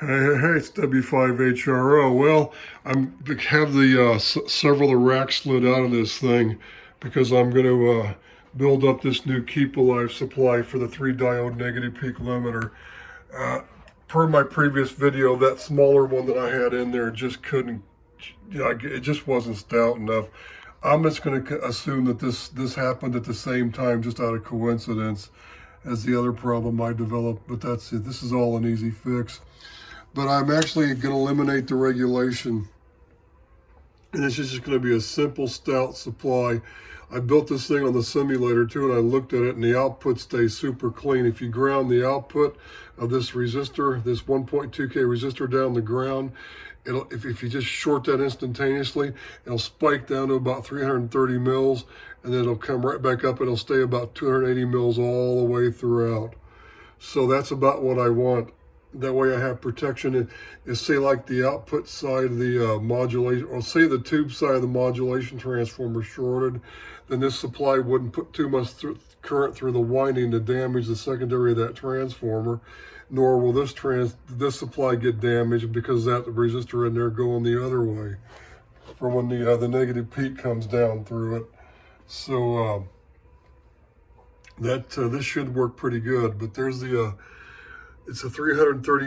Hey, it's W5HRO. Well, have the several of the racks slid out of this thing because I'm going to build up this new Keep Alive supply for the 3 diode negative peak limiter. Uh, Per my previous video, that smaller one that I had in there just couldn't, it just wasn't stout enough. I'm just going to assume that this happened at the same time, just out of coincidence, as the other problem I developed. But that's it. This is all an easy fix. But I'm actually going to eliminate the regulation, and it's just going to be a simple stout supply. I built this thing on the simulator too, and I looked at it, and the output stays super clean. If you ground the output of this resistor, this 1.2K resistor down the ground, if you just short that instantaneously, it'll spike down to about 330 mils, and then it'll come right back up. It'll stay about 280 mils all the way throughout. So that's about what I want. That way I have protection. And say like the output side of the modulation, or say the tube side of the modulation transformer shorted, then this supply wouldn't put too much current through the winding to damage the secondary of that transformer, nor will this supply get damaged because that resistor in there going the other way from when the negative peak comes down through it. So this should work pretty good. But there's the it's a 330,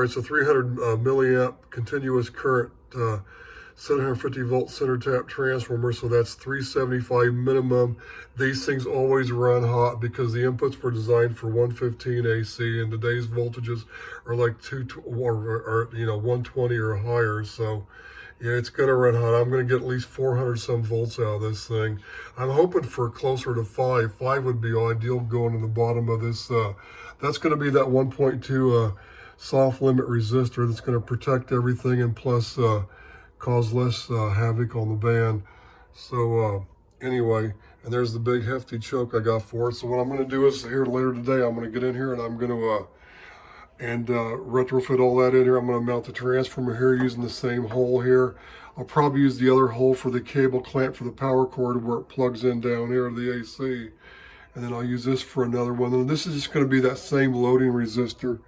it's a 300 milliamp continuous current, 750 volt center tap transformer. So that's 375 minimum. These things always run hot because the inputs were designed for 115 AC, and today's voltages are like 120 or higher. So yeah, it's going to run hot. I'm going to get at least 400 some volts out of this thing. I'm hoping for closer to 5. 5 would be ideal going to the bottom of this. That's going to be that 1.2 soft limit resistor that's going to protect everything, and plus cause less havoc on the band. So anyway, and there's the big hefty choke I got for it. So what I'm going to do is here later today, I'm going to get in here and I'm going to retrofit all that in here. I'm going to mount the transformer here using the same hole here. I'll probably use the other hole for the cable clamp for the power cord where it plugs in down here to the AC. And then I'll use this for another one. And this is just going to be that same loading resistor.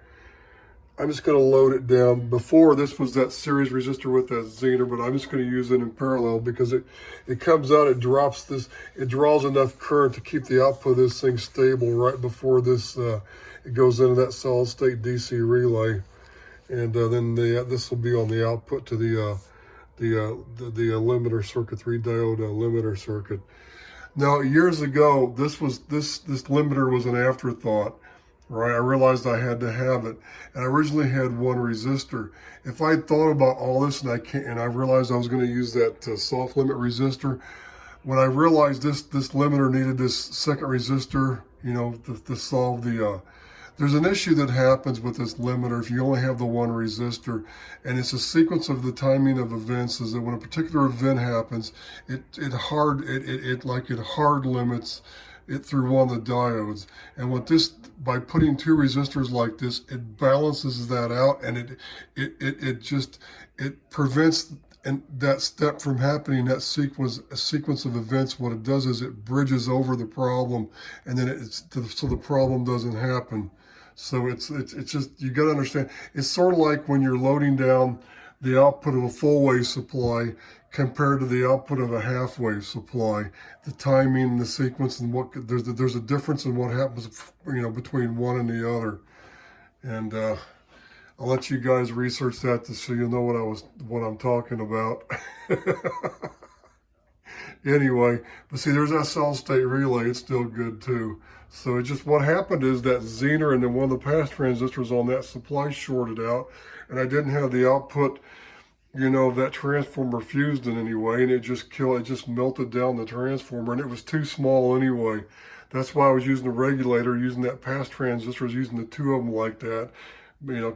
I'm just going to load it down. Before, this was that series resistor with that Zener, but I'm just going to use it in parallel because it comes out, it draws enough current to keep the output of this thing stable right before this it goes into that solid state DC relay. And then this will be on the output to the limiter circuit, 3 diode limiter circuit. Now, years ago, this limiter was an afterthought, right? I realized I had to have it, and I originally had one resistor. If I thought about all this and I realized I was going to use that soft limit resistor, when I realized this limiter needed this second resistor, to solve the there's an issue that happens with this limiter if you only have the one resistor, and it's a sequence of the timing of events. Is that when a particular event happens, it hard limits it through one of the diodes. And what this, by putting two resistors like this, it balances that out, and it prevents that step from happening. That sequence of events, what it does is it bridges over the problem, and then so the problem doesn't happen. So it's just, you got to understand, it's sort of like when you're loading down the output of a full wave supply compared to the output of a half wave supply. The timing, the sequence, and there's a difference in what happens, between one and the other. And I'll let you guys research that so you know what I'm talking about. Anyway, but see, there's that solid state relay. It's still good too. So it just, what happened is that Zener and then one of the pass transistors on that supply shorted out, and I didn't have the output, of that transformer fused in any way, and it just melted down the transformer, and it was too small anyway. That's why I was using the regulator, using that pass transistor, using the two of them like that,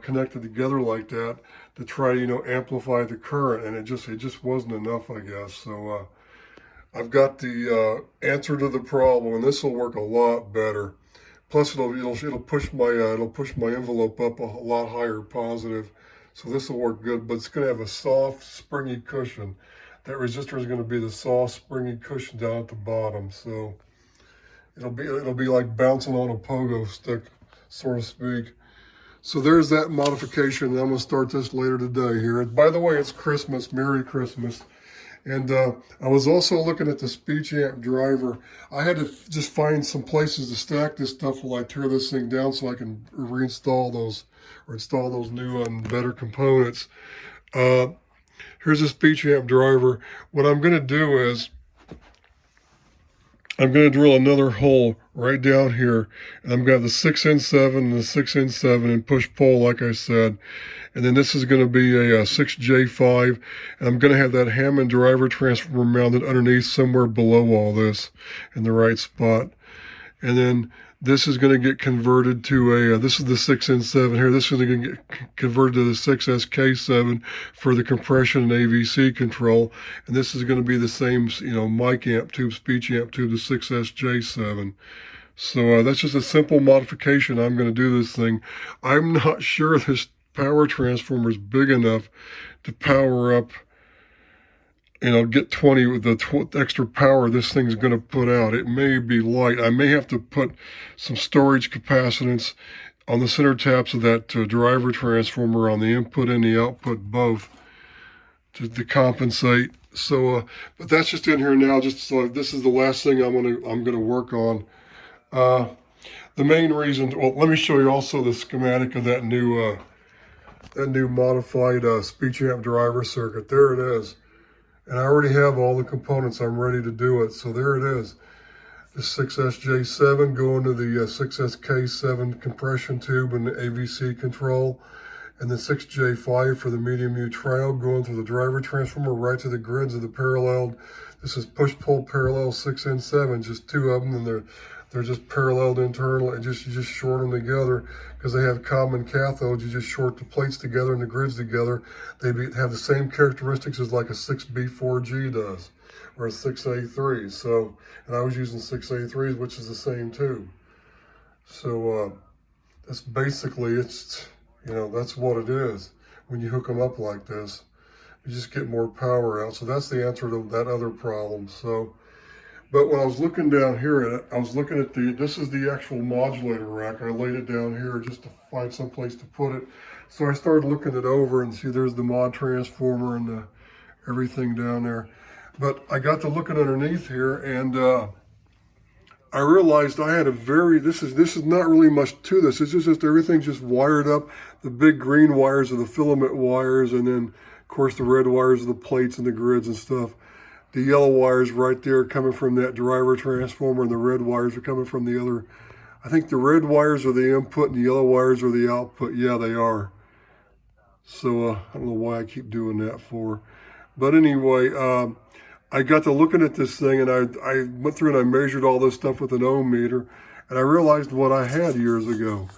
connected together like that to try to, amplify the current, and it just wasn't enough, I guess. So I've got the answer to the problem, and this will work a lot better. Plus, it'll push my envelope up a lot higher positive, so this will work good. But it's going to have a soft, springy cushion. That resistor is going to be the soft, springy cushion down at the bottom. So it'll be like bouncing on a pogo stick, so to speak. So there's that modification. I'm going to start this later today here. And by the way, it's Christmas. Merry Christmas. And I was also looking at the speech amp driver. I had to just find some places to stack this stuff while I tear this thing down so I can reinstall those or install those new and better components. Here's a speech amp driver. What I'm going to do is I'm going to drill another hole right down here, and I'm going to have the 6N7 and the 6N7 and push-pull, like I said. And then this is going to be a 6J5, and I'm going to have that Hammond driver transformer mounted underneath somewhere below all this in the right spot. And then this is going to get converted to a, this is the 6N7 here. This is going to get converted to the 6SK7 for the compression and AVC control. And this is going to be the same, mic amp tube, speech amp tube, the 6SJ7. So that's just a simple modification. I'm going to do this thing. I'm not sure this power transformer is big enough to power up, get 20 with the extra power this thing's going to put out. It may be light. I may have to put some storage capacitance on the center taps of that driver transformer on the input and the output both to compensate. So, but that's just in here now. Just so this is the last thing I'm gonna work on. The main reason. Well, let me show you also the schematic of that new modified speech amp driver circuit. There it is. And I already have all the components. I'm ready to do it. So there it is. The 6SJ7 going to the 6SK7 compression tube and the AVC control. And the 6J5 for the medium U trial going through the driver transformer right to the grids of the paralleled. This is push-pull parallel 6N7, just two of them, and they're just paralleled internally. You just short them together because they have common cathodes. You just short the plates together and the grids together. They have the same characteristics as like a 6B4G does or a 6A3. So, and I was using 6A3s, which is the same too. So that's basically, that's what it is when you hook them up like this. You just get more power out. So that's the answer to that other problem. So. But when I was looking down here, I was looking at this is the actual modulator rack. I laid it down here just to find some place to put it. So I started looking it over and see there's the mod transformer and everything down there. But I got to looking underneath here and I realized I had this is not really much to this. It's just everything's just wired up. The big green wires are the filament wires, and then of course the red wires are the plates and the grids and stuff. The yellow wires right there coming from that driver transformer, and the red wires are coming from the other. I think the red wires are the input and the yellow wires are the output. Yeah, they are. So I don't know why I keep doing that for. But anyway, I got to looking at this thing, and I went through and I measured all this stuff with an ohm meter, and I realized what I had years ago.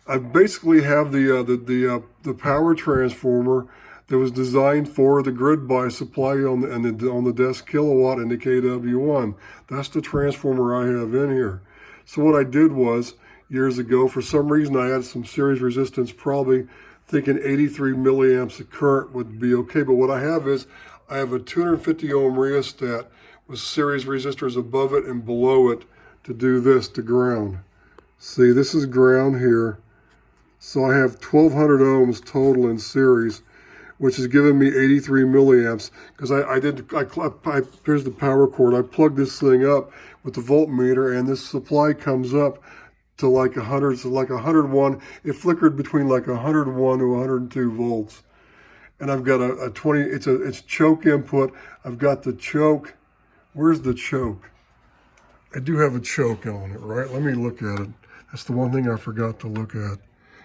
I basically have the power transformer that was designed for the grid bias supply on the desk kilowatt and the KW1. That's the transformer I have in here. So what I did was, years ago, for some reason I had some series resistance, probably thinking 83 milliamps of current would be okay. But what I have is, I have a 250 ohm rheostat with series resistors above it and below it to do this, to ground. See, this is ground here. So I have 1200 ohms total in series, which is giving me 83 milliamps, because here's the power cord. I plugged this thing up with the voltmeter, and this supply comes up to like 100, so like 101. It flickered between like 101 to 102 volts. And I've got a 20, it's choke input. I've got the choke. Where's the choke? I do have a choke on it, right? Let me look at it. That's the one thing I forgot to look at.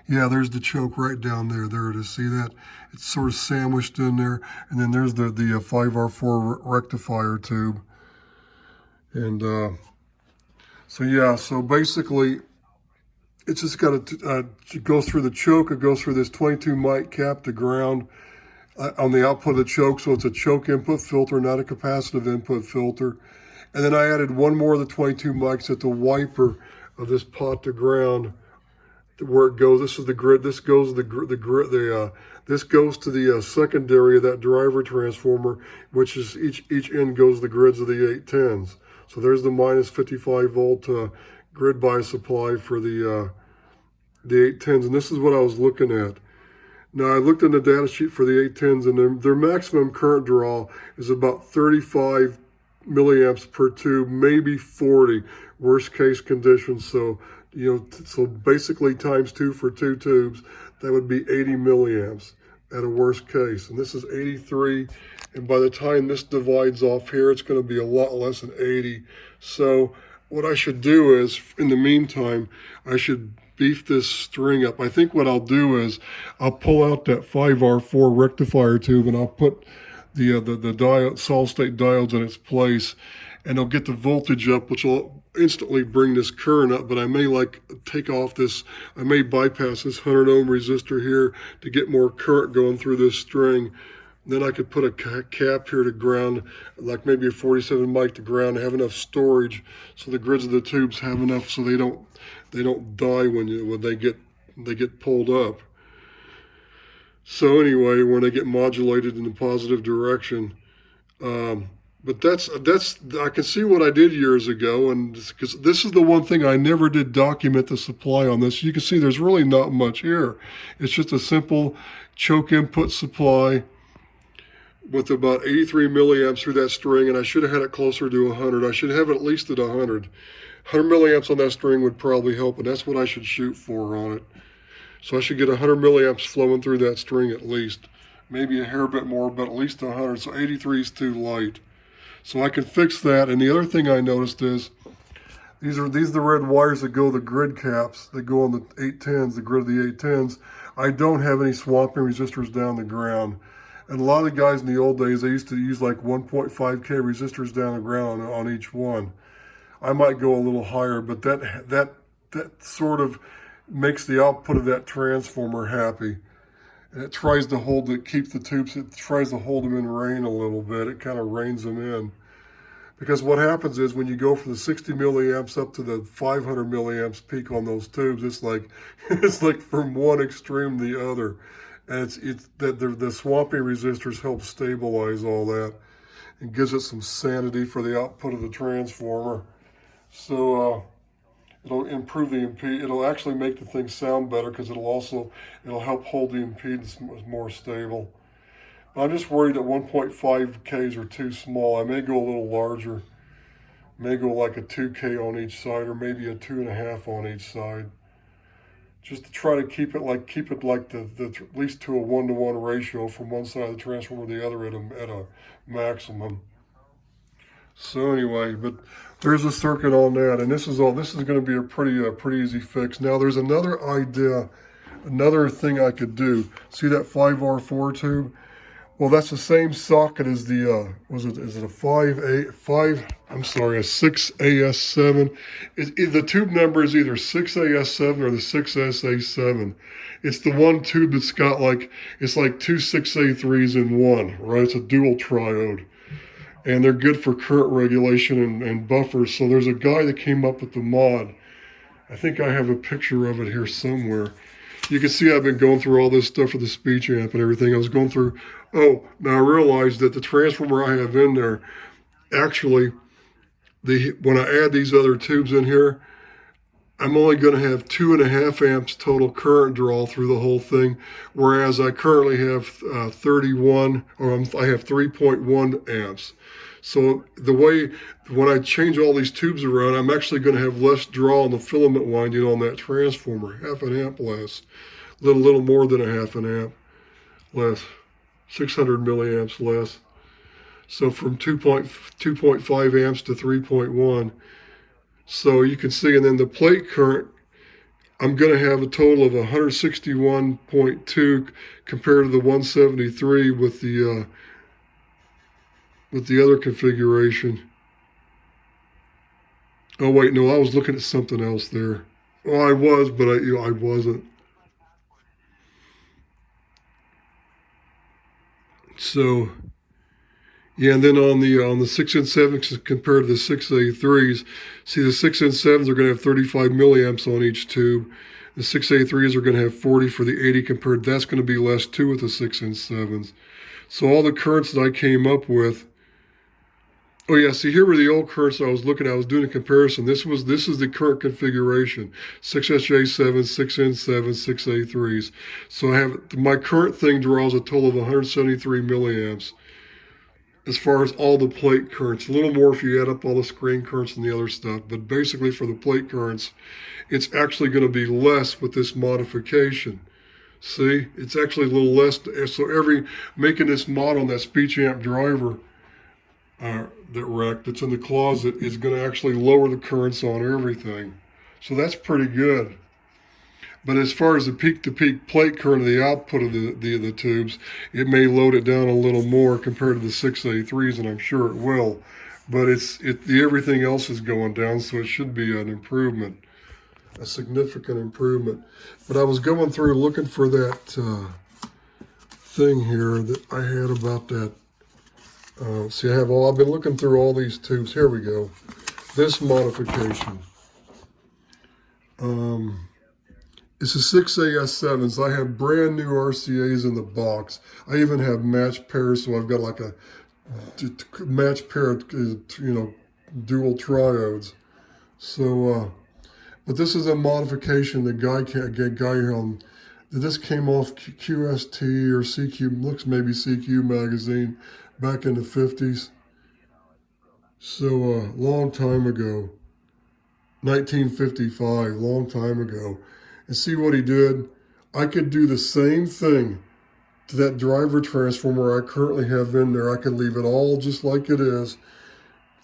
Yeah, there's the choke right down there. There it is. See that? It's sort of sandwiched in there. And then there's the 5R4 rectifier tube. And so basically, it's just got to, it goes through the choke. It goes through this 22 mic cap to ground on the output of the choke. So it's a choke input filter, not a capacitive input filter. And then I added one more of the 22 mics at the wiper of this pot to ground, where it goes. This is the grid. This goes this goes to the secondary of that driver transformer, which is each end goes the grids of the 810s. So there's the minus 55 volt grid bias supply for the the 810s, and this is what I was looking at. Now, I looked in the data sheet for the 810s, and their maximum current draw is about 35 milliamps per tube, maybe 40, worst case conditions. So, so basically times 2 for 2 tubes, that would be 80 milliamps at a worst case. And this is 83, and by the time this divides off here, it's going to be a lot less than 80. So what I should do is, in the meantime, I should beef this string up. I think what I'll do is I'll pull out that 5R4 rectifier tube, and I'll put the diode, solid state diodes in its place, and I'll get the voltage up, which will instantly bring this current up. But I may take off this, I may bypass this 100 ohm resistor here to get more current going through this string. Then I could put a cap here to ground, like maybe a 47 mic to ground, have enough storage so the grids of the tubes have enough so they don't die when they get pulled up. So anyway, when they get modulated in the positive direction. But that's I can see what I did years ago, and because this is the one thing I never did document the supply on this. You can see there's really not much here. It's just a simple choke input supply with about 83 milliamps through that string, and I should have had it closer to 100. I should have it at least at 100. 100 milliamps on that string would probably help, and that's what I should shoot for on it. So I should get 100 milliamps flowing through that string at least. Maybe a hair bit more, but at least 100. So 83 is too light. So I can fix that. And the other thing I noticed is these are the red wires that go the grid caps that go on the 810s, the grid of the 810s. I don't have any swamping resistors down the ground. And a lot of the guys in the old days, they used to use like 1.5K resistors down the ground on each one. I might go a little higher, but that sort of makes the output of that transformer happy. And it tries to keep the tubes, it tries to hold them in rain a little bit. It kind of reins them in. Because what happens is when you go from the 60 milliamps up to the 500 milliamps peak on those tubes, it's like from one extreme to the other. And it's that the swamping resistors help stabilize all that and gives it some sanity for the output of the transformer. So it'll improve the impedance. It'll actually make the thing sound better because it'll help hold the impedance more stable. But I'm just worried that 1.5Ks are too small. I may go a little larger. May go like a 2K on each side, or maybe a 2.5 on each side. Just to try to keep it like at least to a 1-to-1 ratio from one side of the transformer to the other at a maximum. So anyway, but there's a circuit on that, and this is going to be a pretty easy fix. Now there's another idea, another thing I could do. See that 5R4 tube? Well, that's the same socket as the is it a 6AS7. The tube number is either 6AS7 or the 6SA7. It's the one tube that's got it's like two 6A3s in one, right? It's a dual triode. And they're good for current regulation and buffers. So there's a guy that came up with the mod. I think I have a picture of it here somewhere. You can see I've been going through all this stuff with the speech amp and everything. I was going through, now I realized that the transformer I have in there, actually, when I add these other tubes in here, I'm only going to have 2.5 amps total current draw through the whole thing, whereas I currently have 3.1 amps. So when I change all these tubes around, I'm actually going to have less draw on the filament winding on that transformer, 0.5 amp less, little more than 0.5 amp less, 600 milliamps less. So from 2.5 amps to 3.1. So you can see, and then the plate current, I'm going to have a total of 161.2 compared to the 173 with the other configuration. Oh wait, no, I was looking at something else there. Well, I was, but I wasn't. So, yeah, and then on the 6 and 7s compared to the 6A3s, see the 6 and 7s are going to have 35 milliamps on each tube. The 6A3s are going to have 40 for the 80 compared. That's going to be less too with the 6 and 7s. So all the currents that I came up with Oh yeah, see here were the old currents I was looking at. I was doing a comparison. This is the current configuration. 6SJ7, 6N7, 6A3s. So I have my current thing draws a total of 173 milliamps as far as all the plate currents. A little more if you add up all the screen currents and the other stuff. But basically for the plate currents, it's actually going to be less with this modification. See, it's actually a little less. So making this mod on that speech amp driver that rack that's in the closet is going to actually lower the currents on everything. So that's pretty good. But as far as the peak-to-peak plate current of the output of the tubes, it may load it down a little more compared to the 6A3s, and I'm sure it will. But everything else is going down, so it should be an improvement, a significant improvement. But I was going through looking for that thing here that I had about that. See, I've been looking through all these tubes. Here we go. This modification. It's a 6AS7s. I have brand new RCAs in the box. I even have matched pairs, so I've got like a matched pair of, dual triodes. So, but this is a modification the guy this came off QST or CQ, looks maybe CQ magazine back in the 50s. So long time ago, 1955, long time ago. And see what he did? I could do the same thing to that driver transformer I currently have in there. I could leave it all just like it is.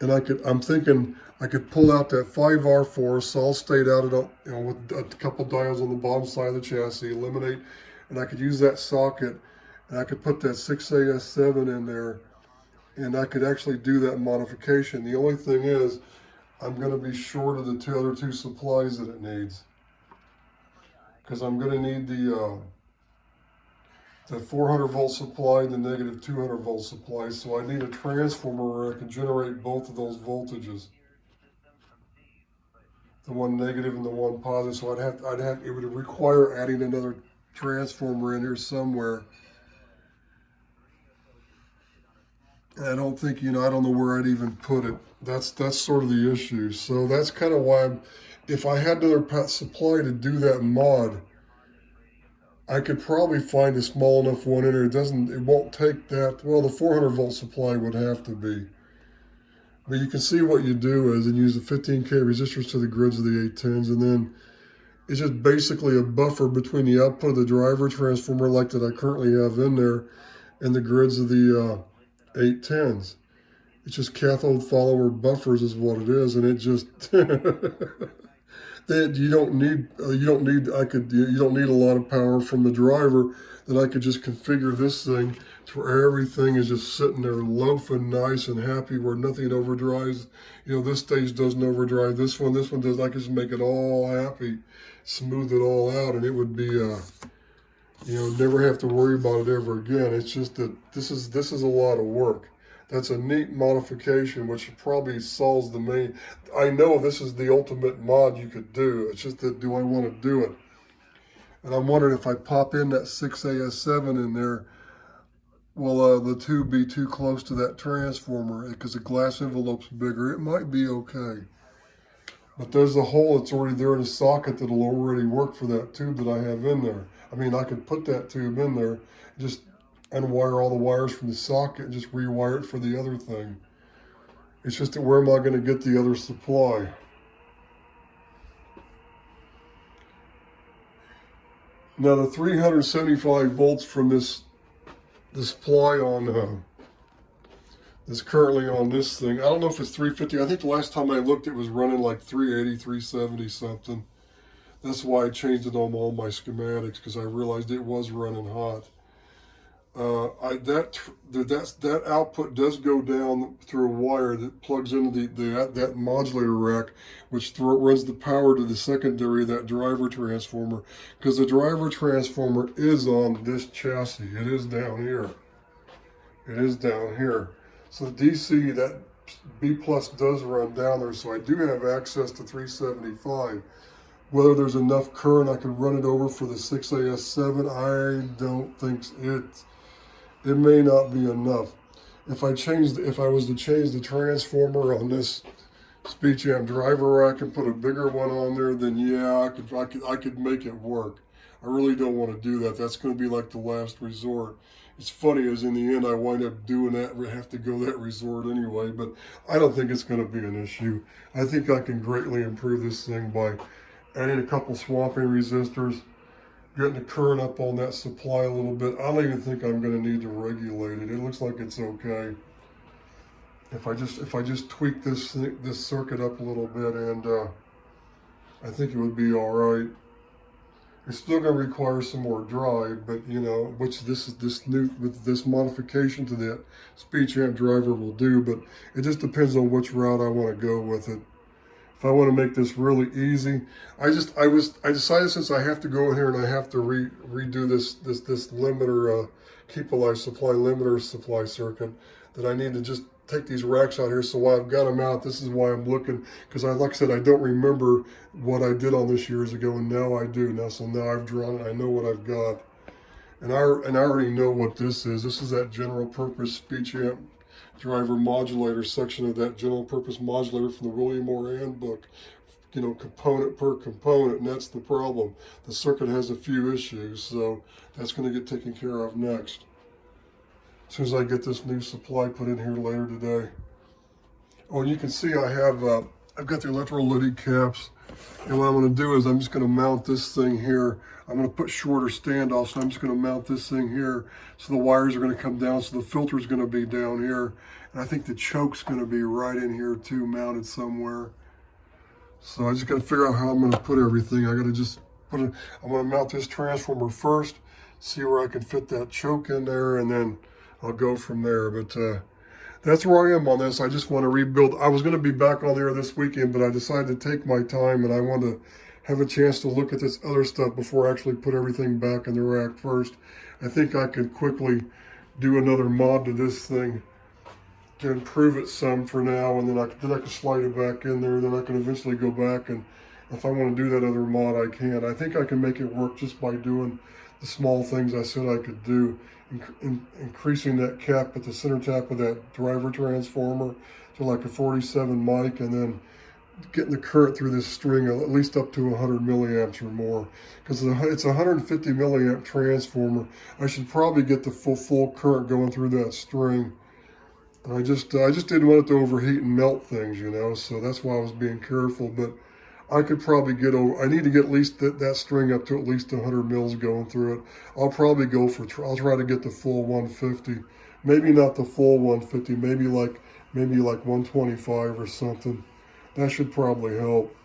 And I'm thinking I could pull out that 5R4 solid state out of with a couple diodes on the bottom side of the chassis, eliminate, and I could use that socket, and I could put that 6AS7 in there, and I could actually do that modification. The only thing is, I'm going to be short of the other two supplies that it needs, because I'm going to need the 400 volt supply and the negative 200 volt supply. So I need a transformer where I can generate both of those voltages, the one negative and the one positive. So it would require adding another transformer in here somewhere. And I don't think, I don't know where I'd even put it. That's sort of the issue. So that's kind of why if I had another supply to do that mod, I could probably find a small enough one in there. It won't take that. Well, the 400 volt supply would have to be. But you can see what you do is use the 15K resistors to the grids of the 810s, and then it's just basically a buffer between the output of the driver transformer like that I currently have in there and the grids of the 810s. It's just cathode follower buffers is what it is, and it just you don't need a lot of power from the driver. Then I could just configure this thing to where everything is just sitting there loafing nice and happy, where nothing overdrives. This stage doesn't overdrive. This one does. I could just make it all happy, smooth it all out, and it would be never have to worry about it ever again. It's just that this is a lot of work. That's a neat modification, which probably solves the main. I know this is the ultimate mod you could do. It's just that, do I want to do it? And I'm wondering if I pop in that 6AS7 in there, will the tube be too close to that transformer? Because the glass envelope's bigger. It might be okay. But there's a hole that's already there in the socket that'll already work for that tube that I have in there. I mean, I could put that tube in there, just unwire all the wires from the socket and just rewire it for the other thing. It's just that where am I going to get the other supply? Now the 375 volts from this supply on is currently on this thing. I don't know if it's 350. I think the last time I looked it was running like 380, 370 something. That's why I changed it on all my schematics, because I realized it was running hot. That output does go down through a wire that plugs into that modulator rack, which runs the power to the secondary of that driver transformer, because the driver transformer is on this chassis. It is down here. It is down here. So the DC, that B plus does run down there, so I do have access to 375. Whether there's enough current I could run it over for the 6AS7, I don't think it may not be enough. if I was to change the transformer on this speech amp driver rack and put a bigger one on there, then yeah, I could make it work. I really don't want to do that. That's going to be like the last resort. It's funny, as in the end I wind up doing that, have to go that resort anyway, but I don't think it's going to be an issue. I think I can greatly improve this thing by adding a couple swamping resistors, getting the current up on that supply a little bit. I don't even think I'm going to need to regulate it. It looks like it's okay. If I just tweak this circuit up a little bit, and I think it would be all right. It's still going to require some more drive, but you know, which this modification to that speech amp driver will do. But it just depends on which route I want to go with it. If I want to make this really easy, I decided, since I have to go in here and I have to redo this limiter, keep alive supply limiter supply circuit, that I need to just take these racks out here. So while I've got them out, this is why I'm looking, because like I said, I don't remember what I did on this years ago, and now I do. So now I've drawn it, I know what I've got, and I already know what this is. This is that general purpose speech amp driver modulator section of that general purpose modulator from the William Moore handbook. You know, component per component, and that's the problem. The circuit has a few issues, so that's going to get taken care of next, as soon as I get this new supply put in here later today. Oh, and you can see I've got the electrolytic caps, and what I'm going to do is I'm just going to mount this thing here. I'm going to put shorter standoffs, so I'm just going to mount this thing here, so the wires are going to come down, so the filter is going to be down here, and I think the choke's going to be right in here too, mounted somewhere. So I just got to figure out how I'm going to put everything. I got to just I'm going to mount this transformer first, see where I can fit that choke in there, and then I'll go from there. But that's where I am on this. I just want to rebuild. I was going to be back on there this weekend, but I decided to take my time, and I want to have a chance to look at this other stuff before I actually put everything back in the rack first. I think I could quickly do another mod to this thing to improve it some for now, and then I can slide it back in there. Then I can eventually go back, and if I want to do that other mod, I can. I think I can make it work just by doing the small things I said I could do. Increasing that cap at the center tap of that driver transformer to like a 47 mic, and then getting the current through this string at least up to 100 milliamps or more, because it's a 150 milliamp transformer. I should probably get the full current going through that string. I just didn't want it to overheat and melt things, you know, so that's why I was being careful. But I could probably get over, I need to get at least that string up to at least 100 mils going through it. I'll probably go for, I'll try to get the full 150. Maybe not the full 150, maybe like 125 or something. That should probably help.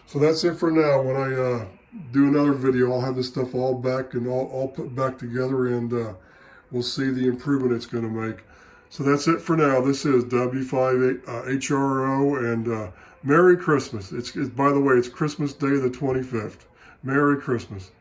So that's it for now. When I do another video, I'll have this stuff all back and all put back together, and we'll see the improvement it's going to make. So that's it for now. This is W5HRO, and Merry Christmas. By the way, it's Christmas Day the 25th. Merry Christmas.